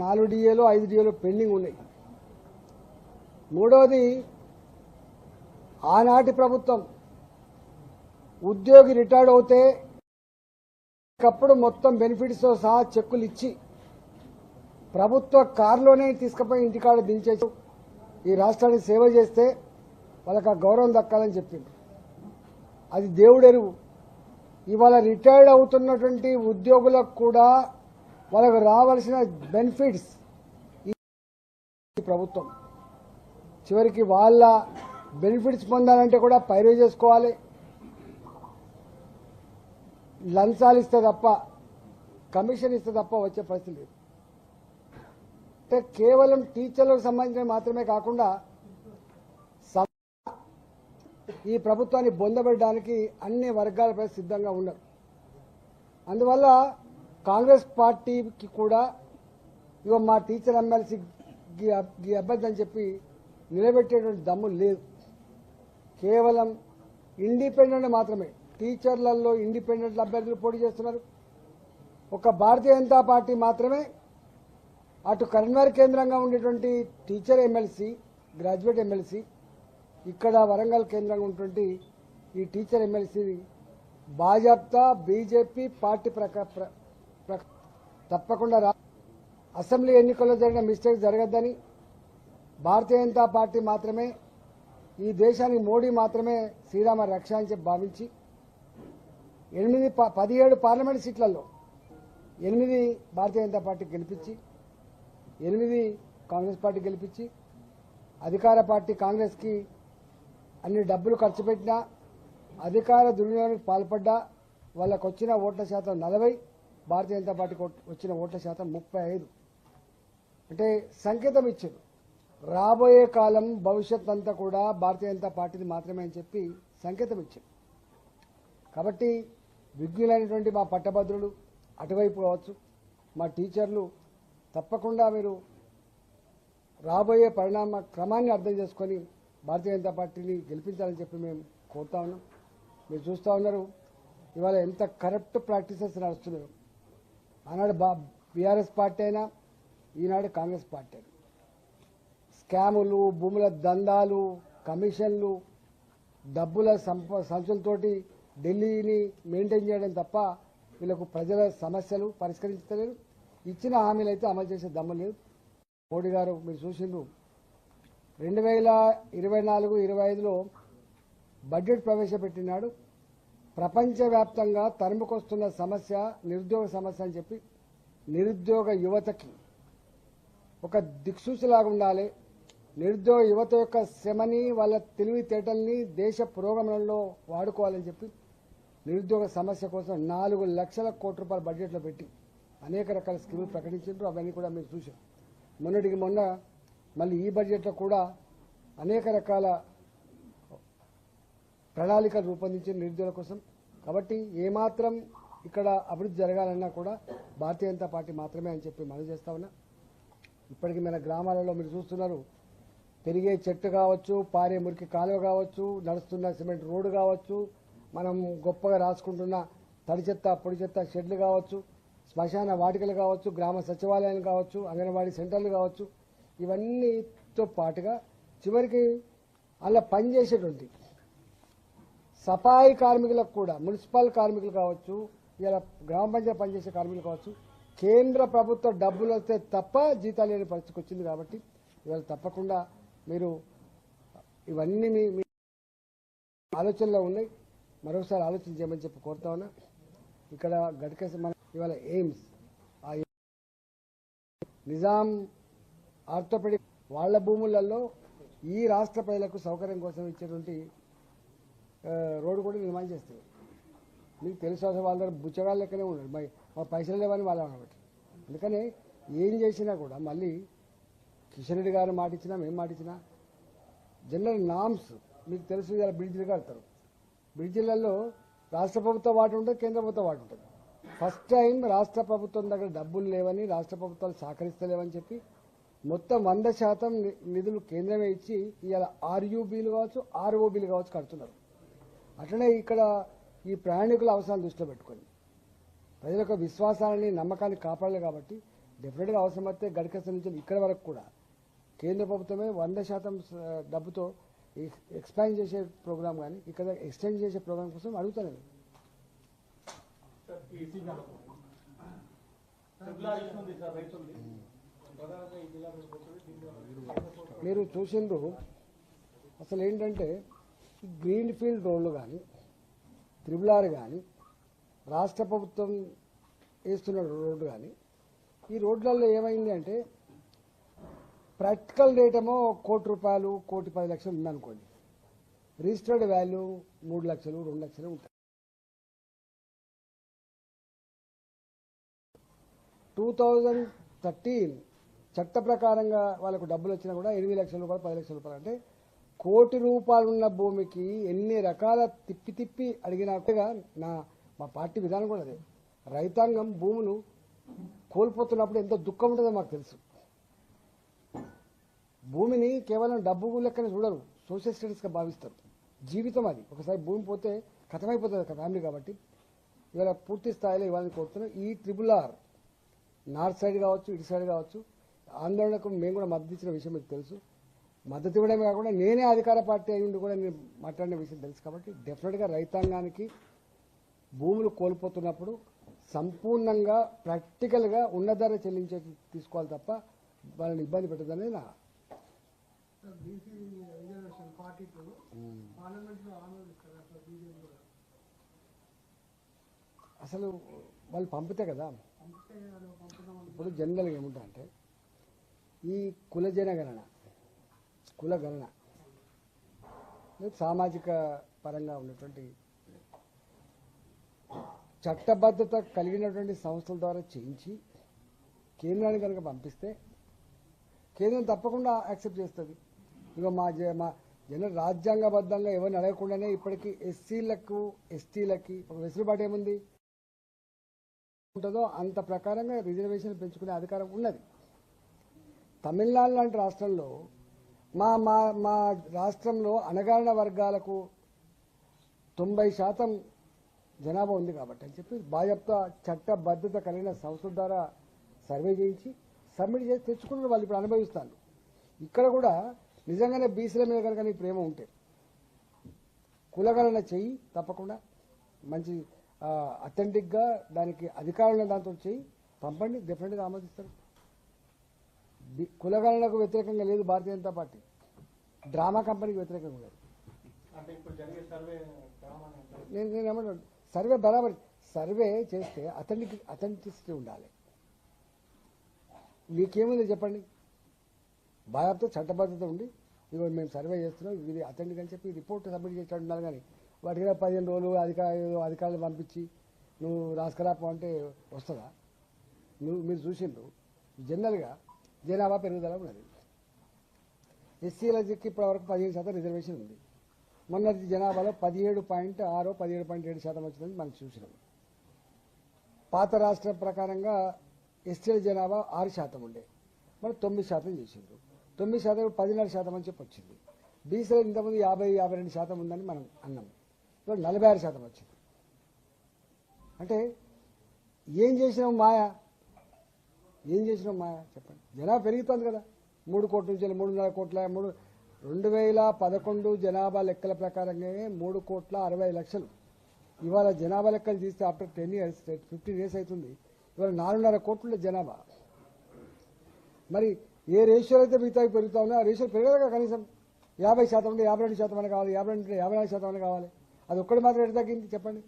4 డిఏలు 5 డిఏలు పెండింగ్ ఉన్నాయి. మూడవది, ఆనాటి ప్రభుత్వం ఉద్యోగి రిటైర్డ్ అవుతే ఒకప్పుడు మొత్తం బెనిఫిట్స్తో సహా చెక్కులు ఇచ్చి ప్రభుత్వ కారులోనే తీసుకుపోయి ఇంటికాడ దించేసి ఈ రాష్ట్రానికి సేవ చేస్తే వాళ్ళకి ఆ గౌరవం దక్కాలని చెప్పింది. అది దేవుడెరువు. ఇవాళ రిటైర్డ్ అవుతున్నటువంటి ఉద్యోగులకు కూడా వాళ్ళకు రావాల్సిన బెనిఫిట్స్ ఈ ప్రభుత్వం చివరికి వాళ్ళ బెనిఫిట్స్ పొందాలంటే కూడా పైరవి చేసుకోవాలి, లంచాలు ఇస్తే తప్ప, కమిషన్ ఇస్తే తప్ప వచ్చే పరిస్థితి లేదు. అంటే కేవలం టీచర్లకు సంబంధించిన మాత్రమే కాకుండా ఈ ప్రభుత్వాన్ని బొందబెట్టడానికి అన్ని వర్గాలపై సిద్ధంగా ఉన్నారు. అందువల్ల కాంగ్రెస్ పార్టీకి కూడా ఇగో మా టీచర్ ఎమ్మెల్సీ ఈ అభ్యర్థి అని చెప్పి నిలబెట్టేటువంటి దమ్ము లేదు. కేవలం ఇండిపెండెంట్ మాత్రమే, టీచర్లలో ఇండిపెండెంట్ అభ్యర్థులు పోటీ చేస్తున్నారు. ఒక భారతీయ జనతా పార్టీ మాత్రమే అటు కరీంనగర్ కేంద్రంగా ఉండేటువంటి టీచర్ ఎమ్మెల్సీ, గ్రాడ్యుయేట్ ఎమ్మెల్సీ, ఇక్కడ వరంగల్ కేంద్రంగా ఉన్నటువంటి ఈ teacher MLC Bhajapa BJP party తప్పకుండా అసెంబ్లీ ఎన్నికల్లో జరిగిన మిస్టేక్ జరగద్దని భారతీయ జనతా పార్టీ మాత్రమే, ఈ దేశానికి మోడీ మాత్రమే శ్రీరామ రక్ష అని చెప్పి భావించి 17 పార్లమెంట్ సీట్లలో 8 భారతీయ జనతా పార్టీ గెలిపించి 8 కాంగ్రెస్ పార్టీ గెలిపించి అధికార పార్టీ కాంగ్రెస్కి అన్ని డబ్బులు ఖర్చు పెట్టినా, అధికార దుర్వినియోగానికి పాల్పడ్డా వాళ్ళకు వచ్చిన ఓట్ల శాతం 40, భారతీయ జనతా పార్టీకి వచ్చిన ఓట్ల శాతం 35. అంటే సంకేతం ఇచ్చారు, రాబోయే కాలం భవిష్యత్ అంతా కూడా భారతీయ జనతా పార్టీది మాత్రమే అని చెప్పి సంకేతం ఇచ్చారు. కాబట్టి విజ్ఞులైనటువంటి మా పట్టభద్రులు అటువైపు కావచ్చు, మా టీచర్లు తప్పకుండా మీరు రాబోయే పరిణామ క్రమాన్ని అర్థం చేసుకొని భారతీయ జనతా పార్టీని గెలిపించాలని చెప్పి మేము కోరుతా ఉన్నాం. మీరు చూస్తూ ఉన్నారు ఇవాళ ఎంత కరప్ట్ ప్రాక్టీసెస్ నడుస్తున్నాయో. ఆనాడు బీఆర్ఎస్ పార్టీ అయినా, ఈనాడు కాంగ్రెస్ పార్టీ అయినా స్కాములు, భూముల దందాలు, కమిషన్లు, డబ్బుల సంచులతోటి ఢిల్లీని మెయింటైన్ చేయడం తప్ప వీళ్ళకు ప్రజల సమస్యలు పరిష్కరించలేరు. ఇచ్చిన హామీలు అయితే అమలు చేసే దమ్ము లేదు. మోడీ గారు మీరు చూసిండ్రు 2024-25లో బడ్జెట్ ప్రవేశపెట్టినాడు. ప్రపంచవ్యాప్తంగా తరుముకొస్తున్న సమస్య నిరుద్యోగ సమస్య అని చెప్పి నిరుద్యోగ యువతకి ఒక దిక్సూచిలాగా ఉండాలి. నిరుద్యోగ యువత యొక్క శ్రమని, వాళ్ళ తెలివితేటల్ని దేశ పురోగమనంలో వాడుకోవాలని చెప్పి నిరుద్యోగ సమస్య కోసం 4 లక్షల కోట్ల రూపాయల బడ్జెట్లో పెట్టి అనేక రకాల స్కీములు ప్రకటించారు. అవన్నీ కూడా మీరు చూశారు. మొన్నటికి మొన్న మళ్ళీ ఈ బడ్జెట్లో కూడా అనేక రకాల ప్రణాళికలు రూపొందించిన నిరుద్యోగుల కోసం. కాబట్టి ఏమాత్రం ఇక్కడ అభివృద్ధి జరగాలన్నా కూడా భారతీయ జనతా పార్టీ మాత్రమే అని చెప్పి మనం చేస్తా ఉన్నా. ఇప్పటికీ మన గ్రామాలలో మీరు చూస్తున్నారు, పెరిగే చెట్టు కావచ్చు, పారే మురికి కాలువ కావచ్చు, నడుస్తున్న సిమెంట్ రోడ్డు కావచ్చు, మనం గొప్పగా రాసుకుంటున్న తడి చెత్త పొడి చెత్త షెడ్లు కావచ్చు, శ్మశాన వాటికలు కావచ్చు, గ్రామ సచివాలయాలు కావచ్చు, అంగన్వాడీ సెంటర్లు కావచ్చు, ఇవన్నీతో పాటుగా చివరికి అలా పనిచేసేటువంటి సఫాయి కార్మికులకు కూడా, మున్సిపల్ కార్మికులు కావచ్చు, ఇలా గ్రామ పంచాయతీ పనిచేసే కార్మికులు కావచ్చు, కేంద్ర ప్రభుత్వ డబ్బులు వస్తే తప్ప జీతాలు లేని పరిస్థితికి వచ్చింది. కాబట్టి ఇవాళ తప్పకుండా మీరు ఇవన్నీ మీ ఆలోచనలో ఉన్నాయి. మరొకసారి ఆలోచన చేయమని చెప్పి కోరుతా ఉన్నా. ఇక్కడ గడికేసి మన ఇవాళ ఎయిమ్స్, ఆ నిజాం ఆర్థోపెడిక్ వాళ్ళ భూములలో ఈ రాష్ట్ర ప్రజలకు సౌకర్యం కోసం ఇచ్చేటువంటి రోడ్డు కూడా నిర్మాణం చేస్తారు. మీకు తెలుసు, వాళ్ళ దగ్గర బుచ్చగాళ్ళ లెక్కనే ఉన్నారు. మా పైసలు లేవని వాళ్ళు అనబట్టి. అందుకని ఏం చేసినా కూడా మళ్ళీ కిషన్ రెడ్డి గారు మాట ఇచ్చినా, మేము మాట ఇచ్చినా జనరల్ నామ్స్ మీకు తెలుసు. ఇలా బ్రిడ్జిలు కడతారు. బ్రిడ్జిలలో రాష్ట్ర ప్రభుత్వ వాటి ఉంటుంది, కేంద్ర ప్రభుత్వ వాటి ఉంటుంది. ఫస్ట్ టైం రాష్ట్ర ప్రభుత్వం దగ్గర డబ్బులు లేవని, రాష్ట్ర ప్రభుత్వాలు సహకరిస్తలేవని చెప్పి మొత్తం 100% నిధులు కేంద్రమే ఇచ్చి ఇవాళ ఆర్యూబీలు కావచ్చు, ఆర్ఓబీలు కావచ్చు కడుతున్నారు. అట్లనే ఇక్కడ ఈ ప్రయాణికుల అవసరాలు దృష్టిలో పెట్టుకొని ప్రజల యొక్క విశ్వాసాలని, నమ్మకాన్ని కాపాడాలి. కాబట్టి డెఫినెట్గా అవసరమైతే గడికస్త నుంచి ఇక్కడ వరకు కూడా కేంద్ర ప్రభుత్వమే 100% డబ్బుతో ఎక్స్పాండ్ చేసే ప్రోగ్రామ్ కానీ ఇక్కడ ఎక్స్టెండ్ చేసే ప్రోగ్రామ్ కోసం అడుగుతాను నేను. మీరు చూసిండ్రు అసలు ఏంటంటే గ్రీన్ ఫీల్డ్ రోడ్లు కానీ త్రిబుల్ కానీ రాష్ట్ర ప్రభుత్వం వేస్తున్న రోడ్డు కానీ ఈ రోడ్లలో ఏమైంది అంటే ప్రాక్టికల్ రేట్ ఏమో ₹1,00,00,000 1,10,00,000 ఉందనుకోండి, రిజిస్టర్డ్ వాల్యూ 3 లక్షలు 2 లక్షలు ఉంటాయి. 2013 చట్ట ప్రకారంగా వాళ్ళకు డబ్బులు వచ్చినా కూడా 8 లక్షల రూపాయలు 10 లక్షల రూపాయలు అంటే ₹1,00,00,000 ఉన్న భూమికి ఎన్ని రకాల తిప్పి అడిగినట్టుగా మా పార్టీ విధానం కూడా అదే. రైతాంగం భూములు కోల్పోతున్నప్పుడు ఎంతో దుఃఖం ఉంటుందో మాకు తెలుసు. భూమిని కేవలం డబ్బు లెక్కనే చూడరు, సోషల్ స్టేటస్గా భావిస్తారు. జీవితం అది. ఒకసారి భూమి పోతే ఖతమైపోతుంది ఫ్యామిలీ. కాబట్టి ఇవాళ పూర్తి స్థాయిలో ఇవ్వాలని కోరుతున్నాం. ఈ RRR నార్త్ సైడ్ కావచ్చు, ఇటు సైడ్ కావచ్చు, ఆందోళనకు మేము కూడా మద్దతు ఇచ్చిన విషయం మీకు తెలుసు. మద్దతు ఇవ్వడమే కాకుండా నేనే అధికార పార్టీ అయి ఉండి కూడా నేను మాట్లాడిన విషయం తెలుసు. కాబట్టి డెఫినెట్గా రైతాంగానికి భూములు కోల్పోతున్నప్పుడు సంపూర్ణంగా ప్రాక్టికల్గా ఉన్న ధర చెల్లించే తీసుకోవాలి తప్ప వాళ్ళని ఇబ్బంది పెట్టదని నా అసలు వాళ్ళు పంపితే కదా. ఇప్పుడు జనరల్గా ఏముంటా అంటే ఈ కుల గణన సామాజిక పరంగా ఉన్నటువంటి చట్టబద్ధత కలిగినటువంటి సంస్థల ద్వారా చేయించి కేంద్రానికి కనుక పంపిస్తే కేంద్రం తప్పకుండా యాక్సెప్ట్ చేస్తుంది. ఇక మా జన రాజ్యాంగబద్ధంగా ఎవరిని అడగకుండానే ఇప్పటికీ ఎస్సీలకు ఎస్టీలకి ఒక వెసులుబాటు ఏముంది ఉంటుందో అంత ప్రకారంగా రిజర్వేషన్ పెంచుకునే అధికారం ఉన్నది. తమిళనాడు లాంటి రాష్ట్రంలో మా రాష్ట్రంలో అణగారిన వర్గాలకు 90% జనాభా ఉంది కాబట్టి అని చెప్పి బాధ్యత చట్టబద్ధత కలిగిన సంస్థల ద్వారా సర్వే చేయించి సబ్మిట్ చేసి తెచ్చుకున్న వాళ్ళు ఇప్పుడు అనుభవిస్తారు. ఇక్కడ కూడా నిజంగానే బీసీల మీద కనుక నీ ప్రేమ ఉంటే కులగణన చెయ్యి, తప్పకుండా మంచి అథెంటిక్గా దానికి అధికారుల దాంతో చెయ్యి, పంపండి, డెఫినెట్గా ఆమోదిస్తారు. కులగణనకు వ్యతిరేకంగా లేదు భారతీయ జనతా పార్టీ, డ్రామా కంపెనీకి వ్యతిరేకంగా లేదు. నేను ఏమంటాను, సర్వే బరాబర్ సర్వే చేస్తే అథెంటిసిటీ ఉండాలి. మీకేముంది చెప్పండి, బాధ్యతతో చట్టబద్ధత ఉండి ఇదిగో మేము సర్వే చేస్తున్నాం, ఇది అథెంటిక్ అని చెప్పి రిపోర్ట్ సబ్మిట్ చేసినట్టు ఉండాలి. కానీ వాటికి 15 రోజులు అధికారులు పంపించి నువ్వు రాసుకురాపో అంటే వస్తుందా? మీరు చూసిండ్రు జనరల్గా జనాభా పెరుగుదల ఉన్నది. ఎస్సీలకి ఇప్పటివరకు 15% రిజర్వేషన్ ఉంది. మొన్నటి జనాభాలో 17.6 17.7% వచ్చిందని మనం చూసినాం. పాత రాష్ట్ర ప్రకారంగా ఎస్టీల జనాభా 6% ఉండే, మరి 9% చేసిండ్రు. 9% 10.5% అని చెప్పి వచ్చింది. బీసీలో ఇంతకుముందు 50-52% ఉందని మనం అన్నాం, ఇప్పుడు 46% వచ్చింది. అంటే ఏం చేసినాం మాయా చెప్పండి. జనాభా పెరుగుతుంది కదా, 3 కోట్ల నుంచి 3.5 కోట్ల 2011 జనాభా లెక్కల ప్రకారంగానే 3,60,00,000. ఇవాళ జనాభా లెక్కలు తీస్తే ఆఫ్టర్ 10 years 15 years అవుతుంది, ఇవాళ 4.5 కోట్ల జనాభా. మరి ఏ రేషియోలో అయితే మిగతా పెరుగుతా ఉన్నా ఆ రేషియో పెరగదా? కనీసం 50% ఉంటే 52% అని కావాలి, 52 54% అని కావాలి. అది ఒక్కటి మాత్రం ఎటు తగ్గింది చెప్పండి.